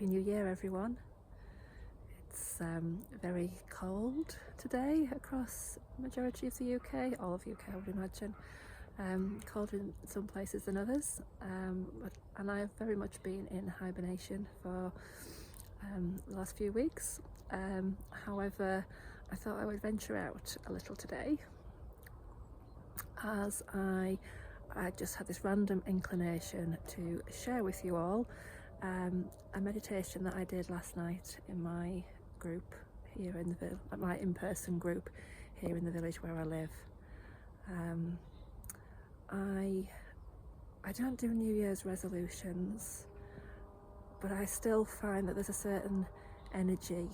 Happy New Year, everyone. It's very cold today across the majority of the UK, all of UK I would imagine. Colder in some places than others, and I've very much been in hibernation for the last few weeks. However, I thought I would venture out a little today, as I just had this random inclination to share with you all a meditation that I did last night in my group here in the my in-person group here in the village where I live. I don't do New Year's resolutions, but I still find that there's a certain energy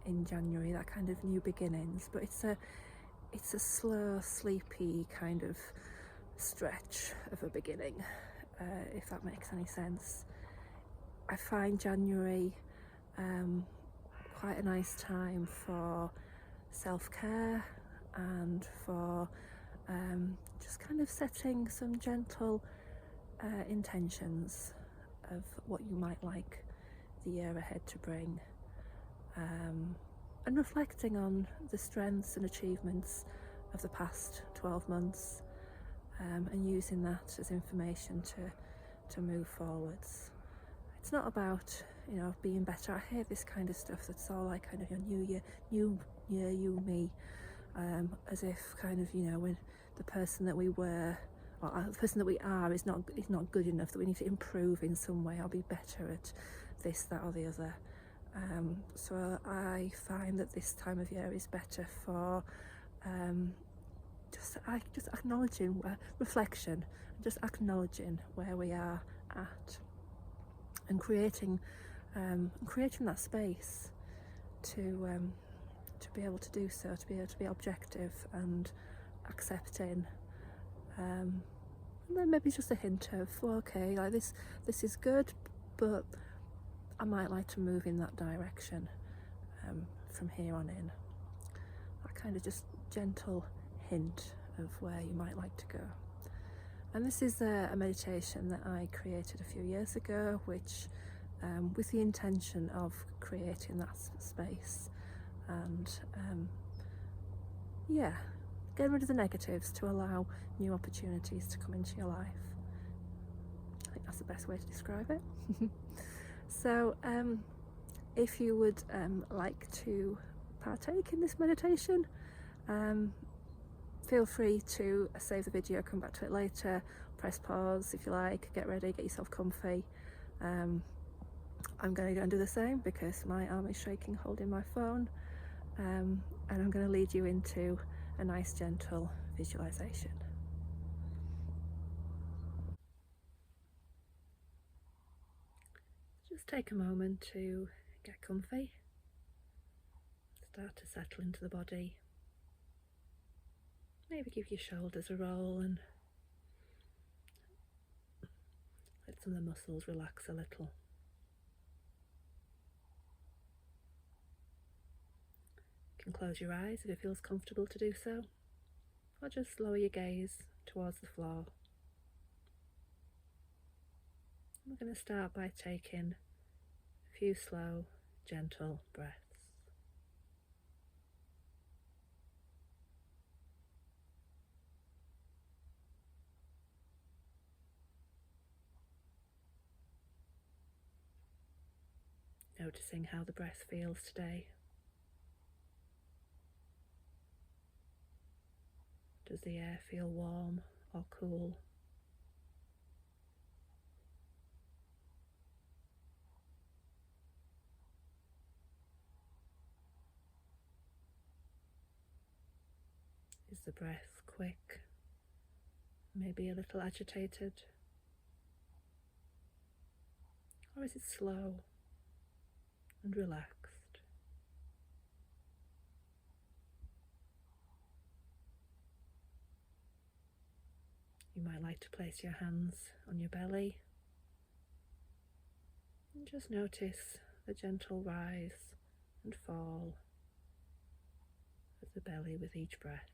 in January, that kind of new beginnings, but it's a slow, sleepy kind of stretch of a beginning, if that makes any sense. I find January quite a nice time for self-care and for just kind of setting some gentle intentions of what you might like the year ahead to bring, and reflecting on the strengths and achievements of the past 12 months, and using that as information to move forwards. It's not about, you know, being better. I hate this kind of stuff that's all like kind of your new year, you, me, as if kind of, you know, when the person that we were, or the person that we are is not good enough, that we need to improve in some way or be better at this, that or the other. So I find that this time of year is better for just acknowledging reflection, just acknowledging where we are at, and creating that space to be able to do so, to be able to be objective and accepting, and then maybe just a hint of, well, okay, like this is good, but I might like to move in that direction from here on in. That kind of just gentle hint of where you might like to go. And this is a meditation that I created a few years ago, which with the intention of creating that space and getting rid of the negatives to allow new opportunities to come into your life. I think that's the best way to describe it. So if you would like to partake in this meditation, feel free to save the video, come back to it later, press pause if you like, get ready, get yourself comfy. I'm going to go and do the same because my arm is shaking holding my phone, and I'm going to lead you into a nice gentle visualization. Just take a moment to get comfy, start to settle into the body. Maybe give your shoulders a roll and let some of the muscles relax a little. You can close your eyes if it feels comfortable to do so, or just lower your gaze towards the floor. We're going to start by taking a few slow, gentle breaths. Noticing how the breath feels today. Does the air feel warm or cool? Is the breath quick, maybe a little agitated? Or is it slow and relaxed? You might like to place your hands on your belly and just notice the gentle rise and fall of the belly with each breath.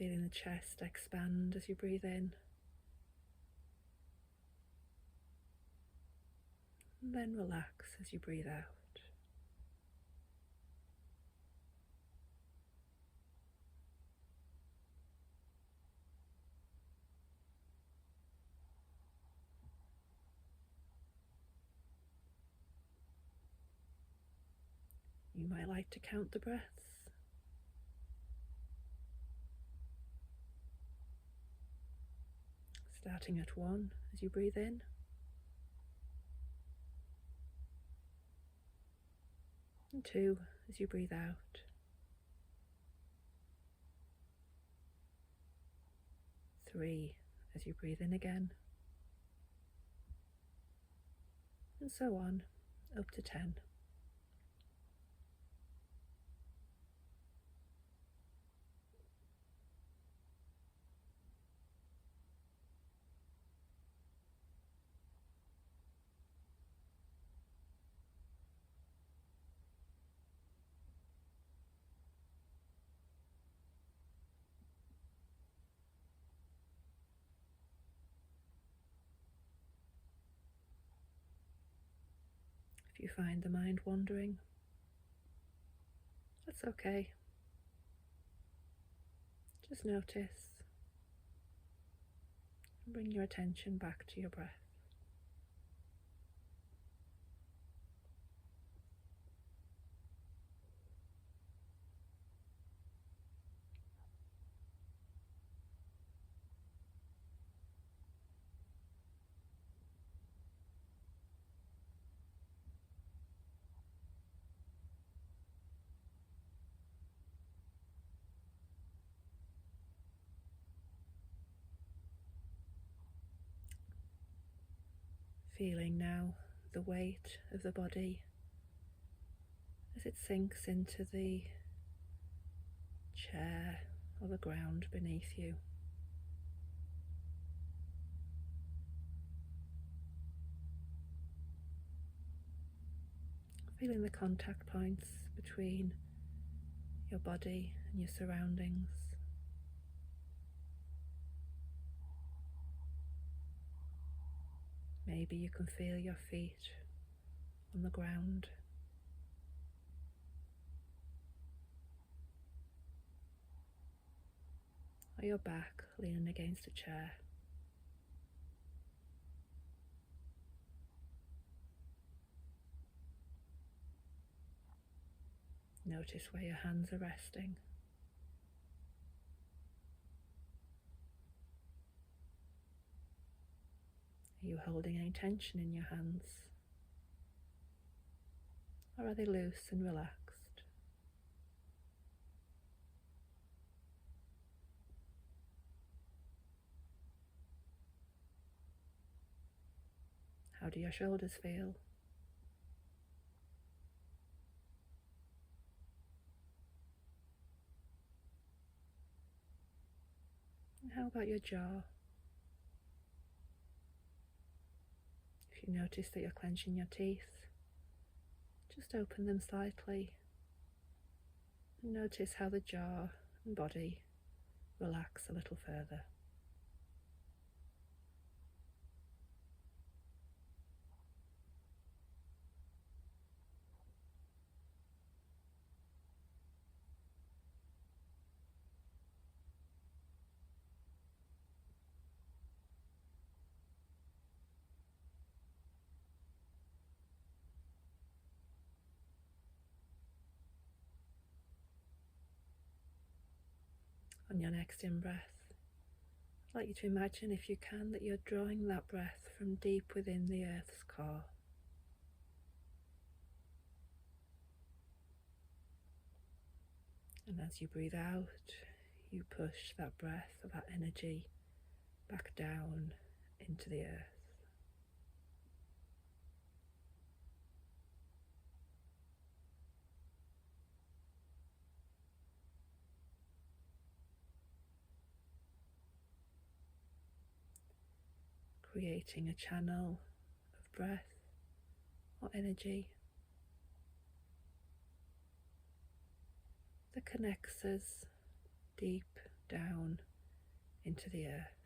Feeling the chest expand as you breathe in. And then relax as you breathe out. You might like to count the breaths. Starting at 1 as you breathe in. 2 as you breathe out. 3 as you breathe in again. And so on, up to 10. If you find the mind wandering, that's okay. Just notice and bring your attention back to your breath. Feeling now the weight of the body as it sinks into the chair or the ground beneath you. Feeling the contact points between your body and your surroundings. Maybe you can feel your feet on the ground. Or your back leaning against a chair. Notice where your hands are resting. Are you holding any tension in your hands? Or are they loose and relaxed? How do your shoulders feel? And how about your jaw? If you notice that you're clenching your teeth, just open them slightly and notice how the jaw and body relax a little further. On your next in-breath, I'd like you to imagine, if you can, that you're drawing that breath from deep within the earth's core. And as you breathe out, you push that breath, that energy, back down into the earth. Creating a channel of breath or energy that connects us deep down into the earth.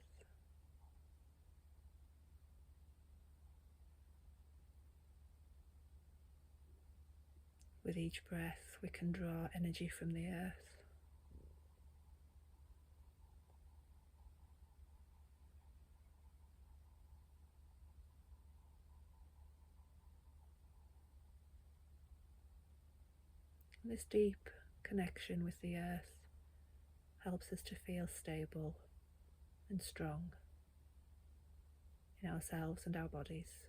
With each breath, we can draw energy from the earth. This deep connection with the earth helps us to feel stable and strong in ourselves and our bodies.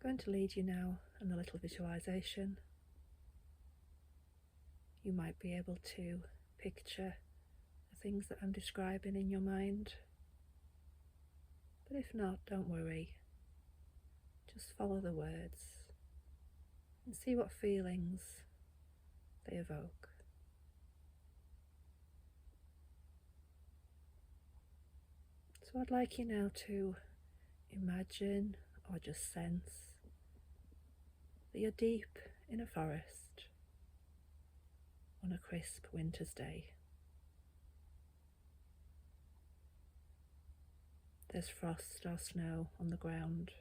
I'm going to lead you now in a little visualization. You might be able to picture the things that I'm describing in your mind, but if not, don't worry. Just follow the words and see what feelings they evoke. So I'd like you now to imagine or just sense that you're deep in a forest on a crisp winter's day. There's frost or snow on the ground,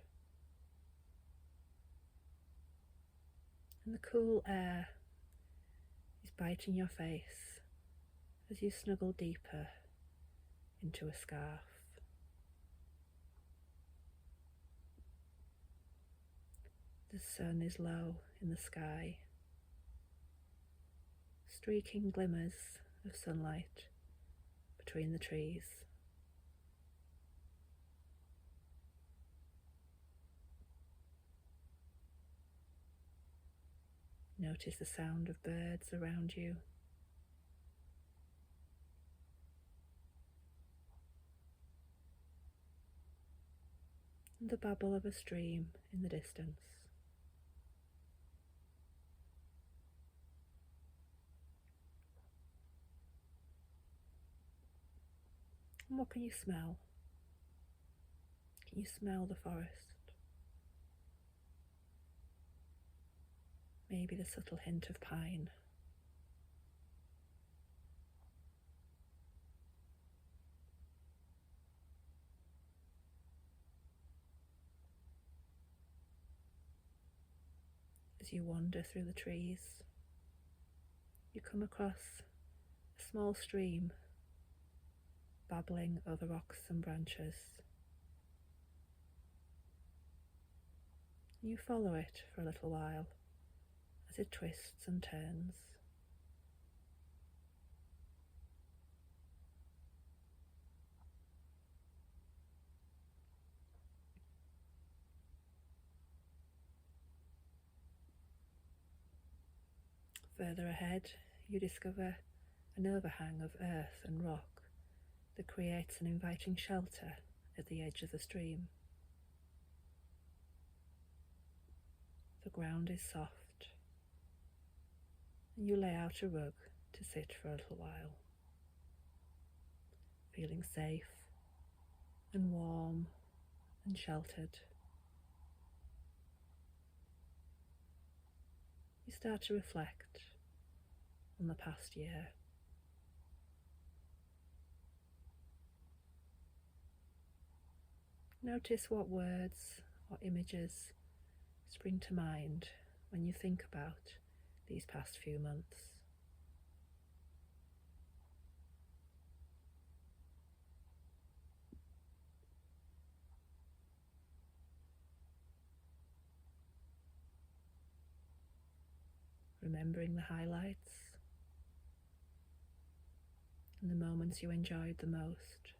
and the cool air is biting your face as you snuggle deeper into a scarf. The sun is low in the sky, streaking glimmers of sunlight between the trees. Notice the sound of birds around you. And the babble of a stream in the distance. And what can you smell? Can you smell the forest? Maybe the subtle hint of pine. As you wander through the trees, you come across a small stream babbling over rocks and branches. You follow it for a little while as it twists and turns. Further ahead, you discover an overhang of earth and rock that creates an inviting shelter at the edge of the stream. The ground is soft, and you lay out a rug to sit for a little while, feeling safe and warm and sheltered. You start to reflect on the past year. Notice what words or images spring to mind when you think about these past few months. Remembering the highlights and the moments you enjoyed the most.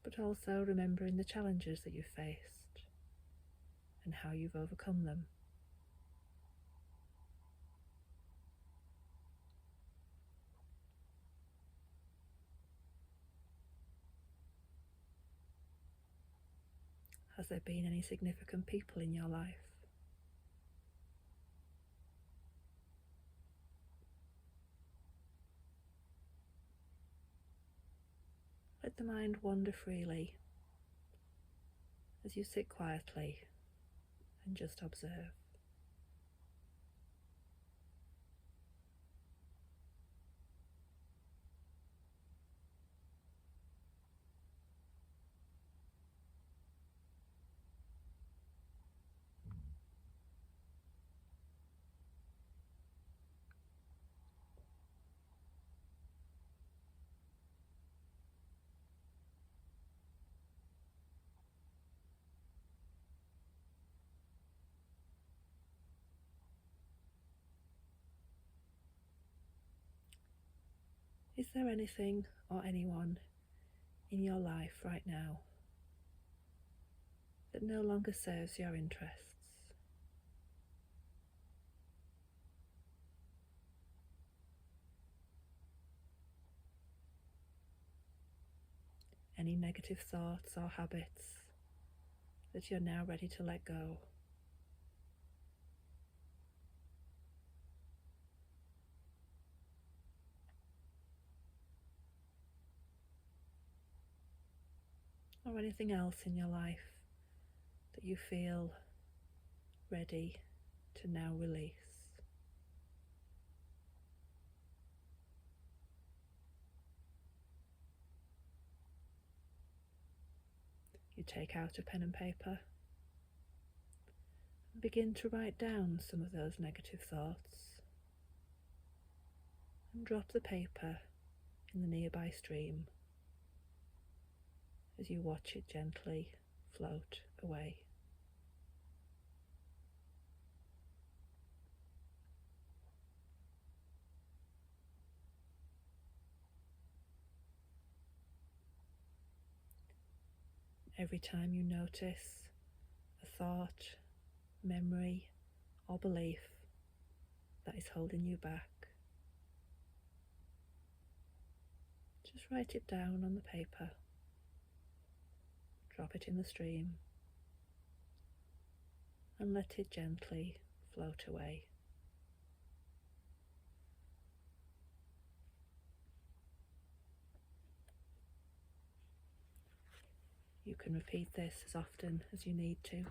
But also remembering the challenges that you've faced and how you've overcome them. Has there been any significant people in your life? Let the mind wander freely as you sit quietly and just observe. Is there anything or anyone in your life right now that no longer serves your interests? Any negative thoughts or habits that you're now ready to let go? Or anything else in your life that you feel ready to now release? You take out a pen and paper and begin to write down some of those negative thoughts and drop the paper in the nearby stream as you watch it gently float away. Every time you notice a thought, memory, or belief that is holding you back, just write it down on the paper, drop it in the stream, and let it gently float away. You can repeat this as often as you need to.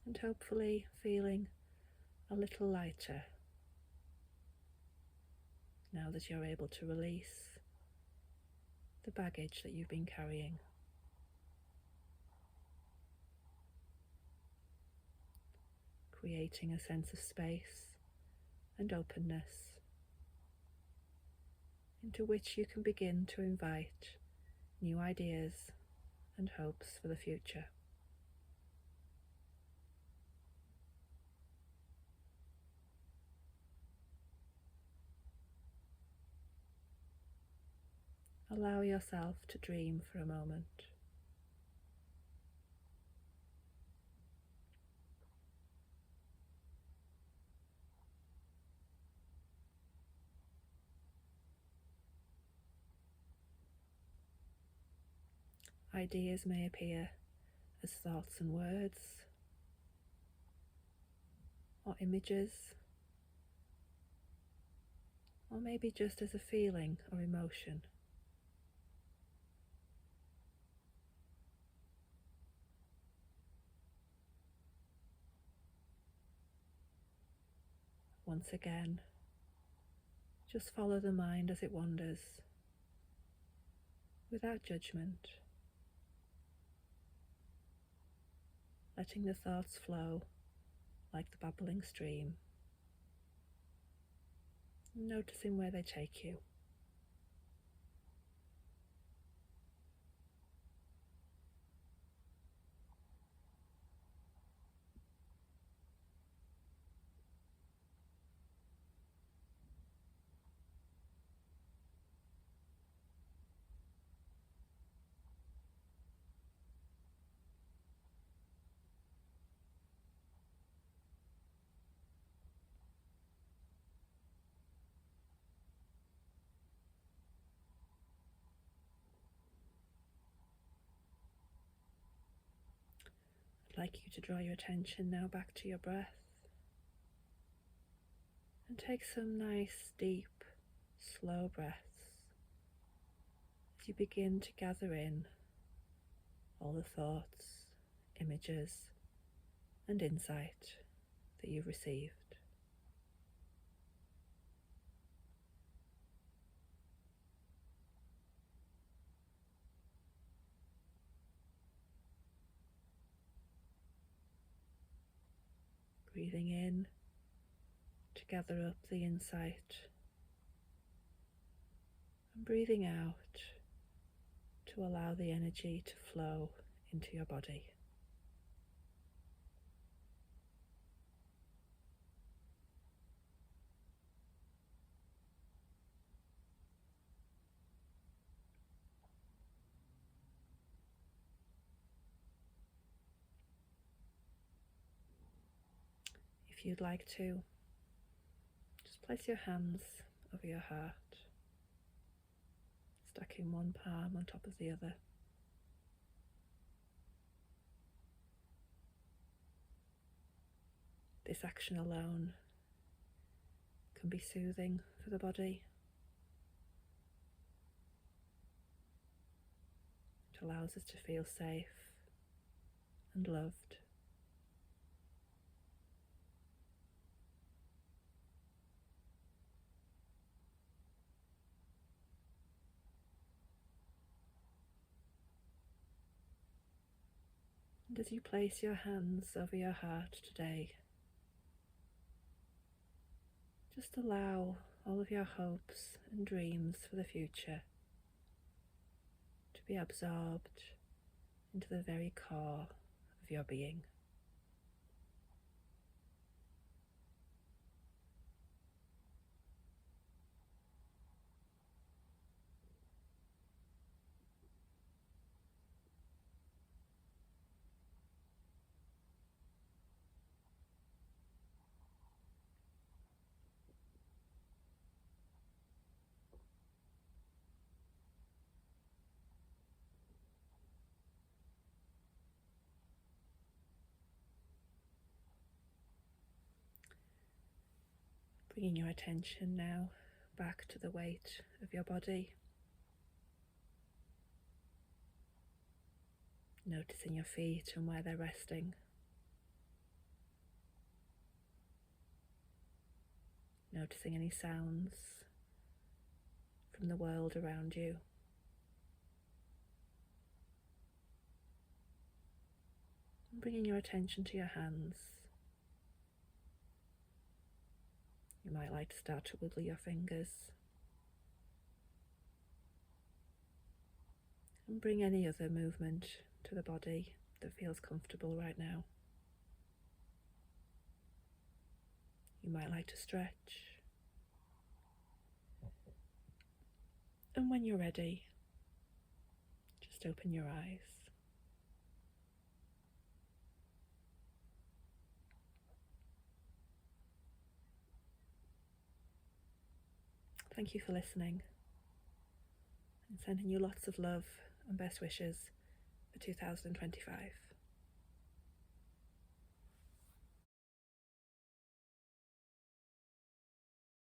And hopefully feeling a little lighter now that you're able to release the baggage that you've been carrying. Creating a sense of space and openness into which you can begin to invite new ideas and hopes for the future. Allow yourself to dream for a moment. Ideas may appear as thoughts and words, or images, or maybe just as a feeling or emotion. Once again, just follow the mind as it wanders, without judgment, letting the thoughts flow like the babbling stream, noticing where they take you. like you to draw your attention now back to your breath and take some nice, deep, slow breaths as you begin to gather in all the thoughts, images, and insight that you've received. Breathing in to gather up the insight, and breathing out to allow the energy to flow into your body. If you'd like to, just place your hands over your heart, stacking one palm on top of the other. This action alone can be soothing for the body. It allows us to feel safe and loved. And as you place your hands over your heart today, just allow all of your hopes and dreams for the future to be absorbed into the very core of your being. Bringing your attention now back to the weight of your body. Noticing your feet and where they're resting. Noticing any sounds from the world around you. And bringing your attention to your hands. You might like to start to wiggle your fingers. And bring any other movement to the body that feels comfortable right now. You might like to stretch. And when you're ready, just open your eyes. Thank you for listening, and sending you lots of love and best wishes for 2025.